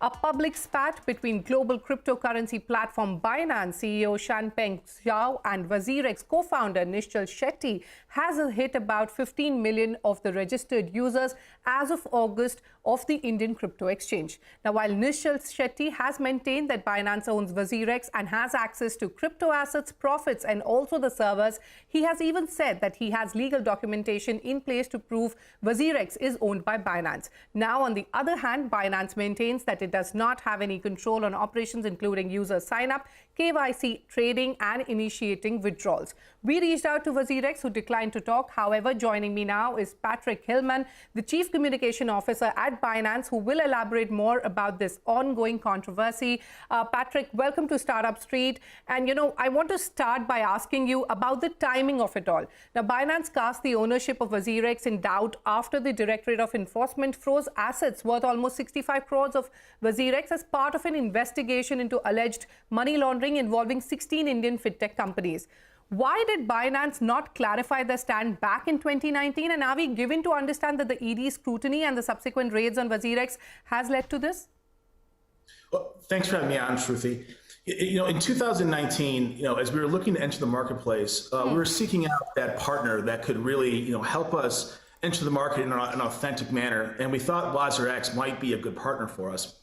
A public spat between global cryptocurrency platform Binance CEO Shanpeng Zhao and WazirX co-founder Nishal Shetty has hit about 15 million of the registered users as of August of the Indian crypto exchange. Now, while Nishal Shetty has maintained that Binance owns WazirX and has access to crypto assets, profits, and also the servers, he has even said that he has legal documentation in place to prove WazirX is owned by Binance. Now, on the other hand, Binance maintains that it does not have any control on operations, including user sign-up, KYC, trading, and initiating withdrawals. We reached out to WazirX, who declined to talk. However, joining me now is Patrick Hillmann, the Chief Communication Officer at Binance, who will elaborate more about this ongoing controversy. Patrick, welcome to Startup Street. And, I want to start by asking you about the timing of it all. Now, Binance cast the ownership of WazirX in doubt after the Directorate of Enforcement froze assets worth almost 65 crores of WazirX as part of an investigation into alleged money laundering involving 16 Indian fintech companies. Why did Binance not clarify their stand back in 2019? And are we given to understand that the ED scrutiny and the subsequent raids on WazirX has led to this? Well, thanks for having me on, Shruti. In 2019, as we were looking to enter the marketplace, we were seeking out that partner that could really, help us enter the market in an authentic manner. And we thought WazirX might be a good partner for us.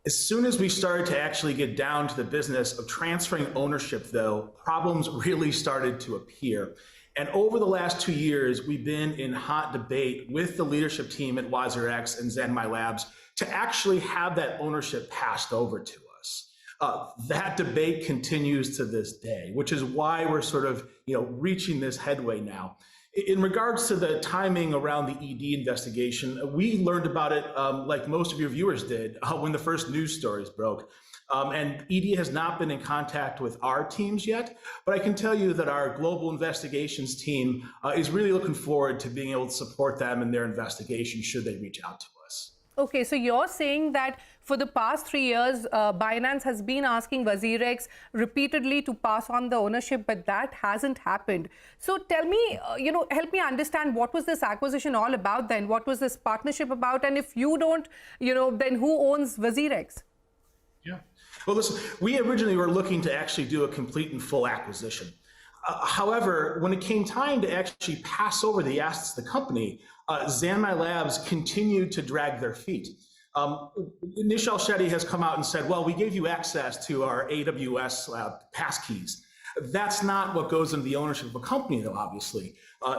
As soon as we started to actually get down to the business of transferring ownership, though, problems really started to appear. And over the last 2 years, we've been in hot debate with the leadership team at WazirX and Zenmai Labs to actually have that ownership passed over to us. That debate continues to this day, which is why we're sort of, reaching this headway now. In regards to the timing around the ED investigation, we learned about it like most of your viewers did when the first news stories broke. And ED has not been in contact with our teams yet, but I can tell you that our global investigations team is really looking forward to being able to support them in their investigation should they reach out to us. Okay, so you're saying that for the past 3 years, Binance has been asking WazirX repeatedly to pass on the ownership, but that hasn't happened. So tell me, help me understand, what was this acquisition all about then? What was this partnership about? And if you don't, then who owns WazirX? Yeah. Well, listen, we originally were looking to actually do a complete and full acquisition. However, when it came time to actually pass over the assets of the company, Zenmai Labs continued to drag their feet. Nishal Shetty has come out and said, well, we gave you access to our AWS passkeys. That's not what goes into the ownership of a company, though, obviously.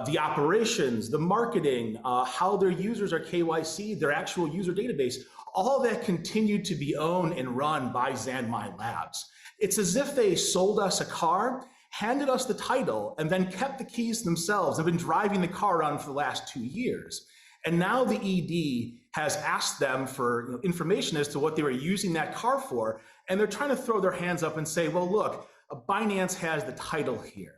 The operations, the marketing, how their users are KYC, their actual user database, all that continued to be owned and run by Zenmai Labs. It's as if they sold us a car, handed us the title, and then kept the keys themselves and been driving the car around for the last 2 years. And now the ED has asked them for information as to what they were using that car for, and they're trying to throw their hands up and say, well, look, Binance has the title here.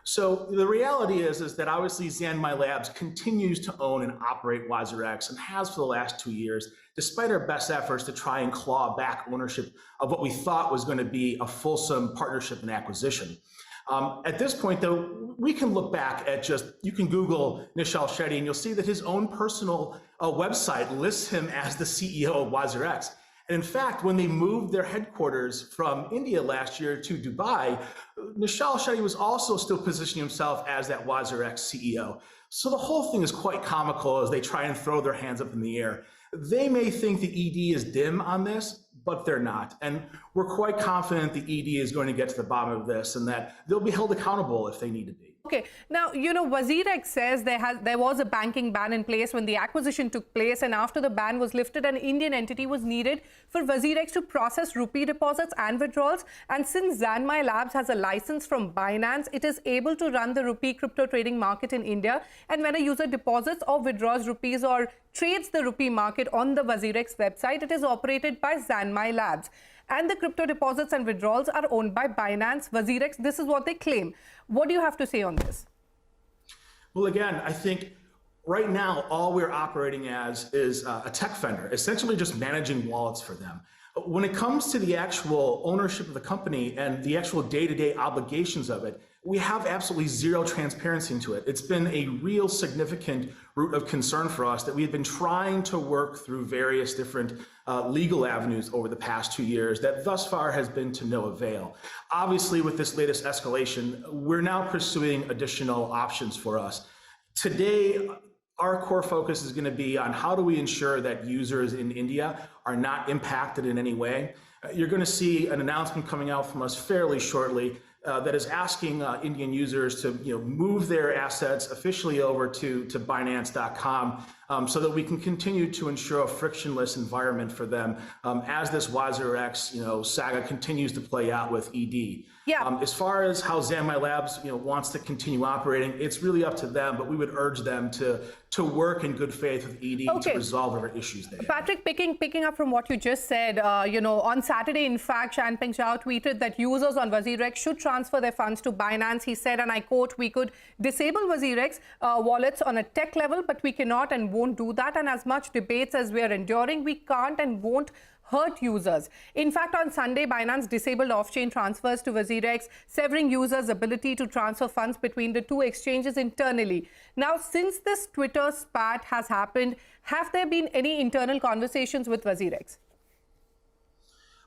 So the reality is that obviously Zenmai Labs continues to own and operate WazirX and has for the last 2 years, despite our best efforts to try and claw back ownership of what we thought was going to be a fulsome partnership and acquisition. At this point, though, we can look back at you can Google Nishal Shetty and you'll see that his own personal website lists him as the CEO of WazirX. And in fact, when they moved their headquarters from India last year to Dubai, Nishal Shetty was also still positioning himself as that WazirX CEO. So the whole thing is quite comical as they try and throw their hands up in the air. They may think the ED is dim on this, but they're not. And we're quite confident the ED is going to get to the bottom of this and that they'll be held accountable if they need to be. Okay. Now, WazirX says there was a banking ban in place when the acquisition took place, and after the ban was lifted, an Indian entity was needed for WazirX to process rupee deposits and withdrawals. And since Zenmai Labs has a license from Binance, it is able to run the rupee crypto trading market in India. And when a user deposits or withdraws rupees or trades the rupee market on the WazirX website, it is operated by Zenmai Labs. And the crypto deposits and withdrawals are owned by Binance, WazirX. This is what they claim. What do you have to say on this? Well, again, I think right now, all we're operating as is a tech vendor, essentially just managing wallets for them. When it comes to the actual ownership of the company and the actual day-to-day obligations of it, we have absolutely zero transparency into it. It's been a real significant root of concern for us that we've been trying to work through various different legal avenues over the past 2 years that thus far has been to no avail. Obviously, with this latest escalation, we're now pursuing additional options for us. Today, our core focus is going to be on how do we ensure that users in India are not impacted in any way. You're going to see an announcement coming out from us fairly shortly that is asking Indian users to move their assets officially over to Binance.com so that we can continue to ensure a frictionless environment for them as this WazirX saga continues to play out with ED. Yeah. As far as how Zanmai Labs wants to continue operating, it's really up to them, but we would urge them to work in good faith with ED to resolve whatever issues they have. Patrick, picking up from what you just said, on Saturday, in fact, Shanpeng Zhao tweeted that users on WazirX should transfer their funds to Binance. He said, and I quote, "We could disable WazirX wallets on a tech level, but we cannot and won't do that. And as much debates as we are enduring, we can't and won't hurt users." In fact, on Sunday, Binance disabled off-chain transfers to WazirX, severing users' ability to transfer funds between the two exchanges internally. Now, since this Twitter spat has happened, have there been any internal conversations with WazirX?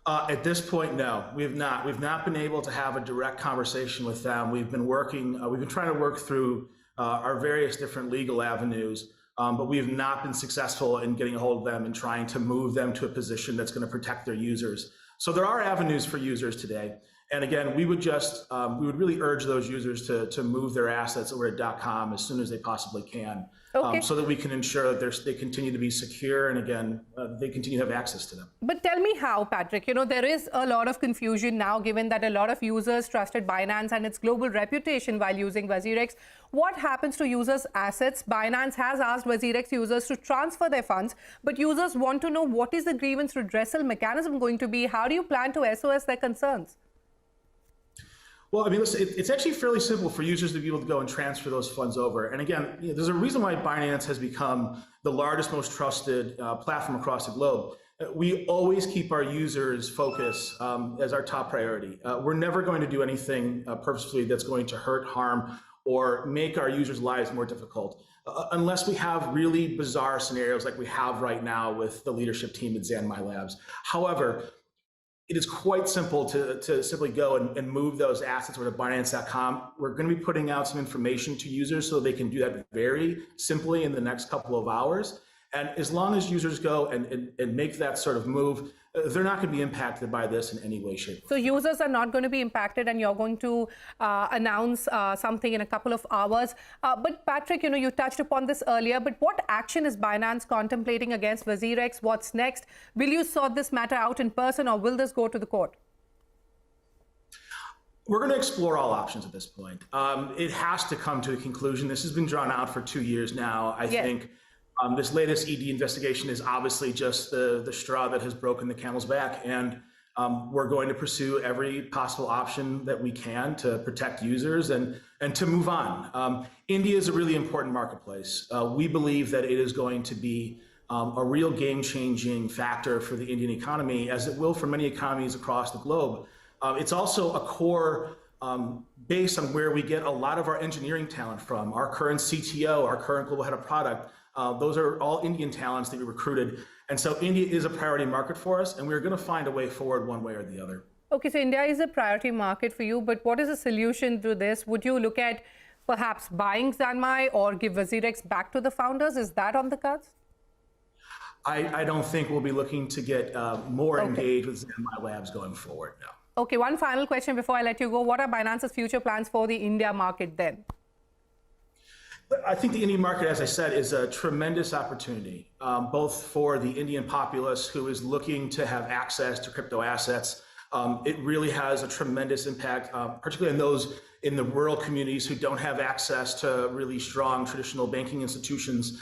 At this point, no, we've not. We've not been able to have a direct conversation with them. We've been trying to work through our various different legal avenues. But we have not been successful in getting a hold of them and trying to move them to a position that's going to protect their users. So there are avenues for users today. And again, we would really urge those users to move their assets over to .com as soon as they possibly can, so that we can ensure that they continue to be secure and again, they continue to have access to them. But tell me how, Patrick. There is a lot of confusion now, given that a lot of users trusted Binance and its global reputation while using WazirX. What happens to users' assets? Binance has asked WazirX users to transfer their funds, but users want to know, what is the grievance redressal mechanism going to be? How do you plan to SOS their concerns? Well, I mean, listen, it's actually fairly simple for users to be able to go and transfer those funds over. And again, there's a reason why Binance has become the largest, most trusted platform across the globe. We always keep our users' focus as our top priority. We're never going to do anything purposefully that's going to hurt, harm, or make our users' lives more difficult, unless we have really bizarre scenarios like we have right now with the leadership team at Zanmai Labs. However, it is quite simple to simply go and move those assets over to Binance.com. We're going to be putting out some information to users so they can do that very simply in the next couple of hours. And as long as users go and make that sort of move, they're not going to be impacted by this in any way, shape, or form. So users are not going to be impacted, and you're going to announce something in a couple of hours. But Patrick, you touched upon this earlier, but what action is Binance contemplating against WazirX? What's next? Will you sort this matter out in person, or will this go to the court? We're going to explore all options at this point. It has to come to a conclusion. This has been drawn out for 2 years now. I think this latest ED investigation is obviously just the straw that has broken the camel's back, and we're going to pursue every possible option that we can to protect users and to move on. India is a really important marketplace. We believe that it is going to be a real game-changing factor for the Indian economy, as it will for many economies across the globe. It's also a core base on where we get a lot of our engineering talent from. Our current CTO, our current global head of product, those are all Indian talents that we recruited. And so India is a priority market for us, and we're going to find a way forward one way or the other. Okay, so India is a priority market for you, but what is the solution to this? Would you look at perhaps buying Zanmai or give WazirX back to the founders? Is that on the cards? I don't think we'll be looking to get more engaged with Zanmai Labs going forward, no. Okay, one final question before I let you go. What are Binance's future plans for the India market then? I think the Indian market, as I said, is a tremendous opportunity, both for the Indian populace who is looking to have access to crypto assets. It really has a tremendous impact, particularly in those in the rural communities who don't have access to really strong traditional banking institutions.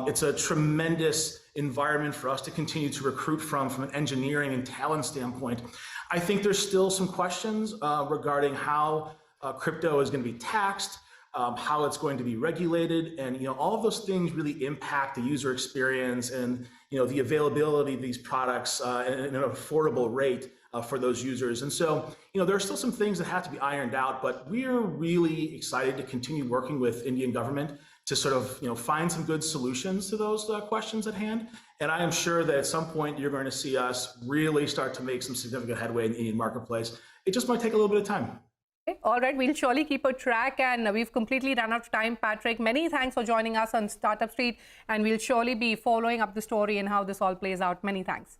It's a tremendous environment for us to continue to recruit from an engineering and talent standpoint. I think there's still some questions regarding how crypto is going to be taxed. how it's going to be regulated, and all of those things really impact the user experience and the availability of these products at an affordable rate for those users. And so there are still some things that have to be ironed out, but we're really excited to continue working with Indian government to sort of find some good solutions to those questions at hand. And I am sure that at some point you're going to see us really start to make some significant headway in the Indian marketplace. It just might take a little bit of time. All right, we'll surely keep a track, and we've completely run out of time, Patrick. Many thanks for joining us on Startup Street, and we'll surely be following up the story and how this all plays out. Many thanks.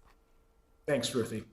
Thanks, Shruti.